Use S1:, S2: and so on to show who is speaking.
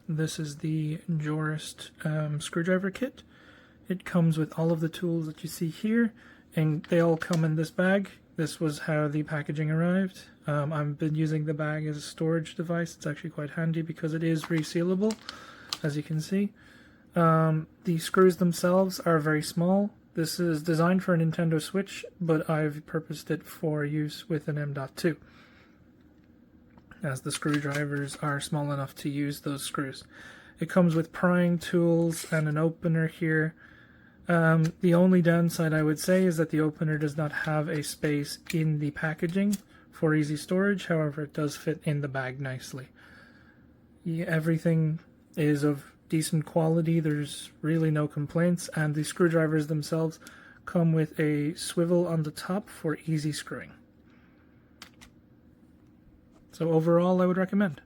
S1: This is the JOREST screwdriver kit. It comes with all of the tools that you see here, and they all come in this bag. This was how the packaging arrived. I've been using the bag as a storage device. It's actually quite handy because it is resealable, as you can see. The screws themselves are very small. This is designed for a Nintendo Switch, but I've purposed it for use with an M.2, as the screwdrivers are small enough to use those screws. It comes with prying tools and an opener here. The only downside I would say is that the opener does not have a space in the packaging for easy storage. However, it does fit in the bag nicely. Everything is of decent quality. There's really no complaints, and the screwdrivers themselves come with a swivel on the top for easy screwing. So overall, I would recommend.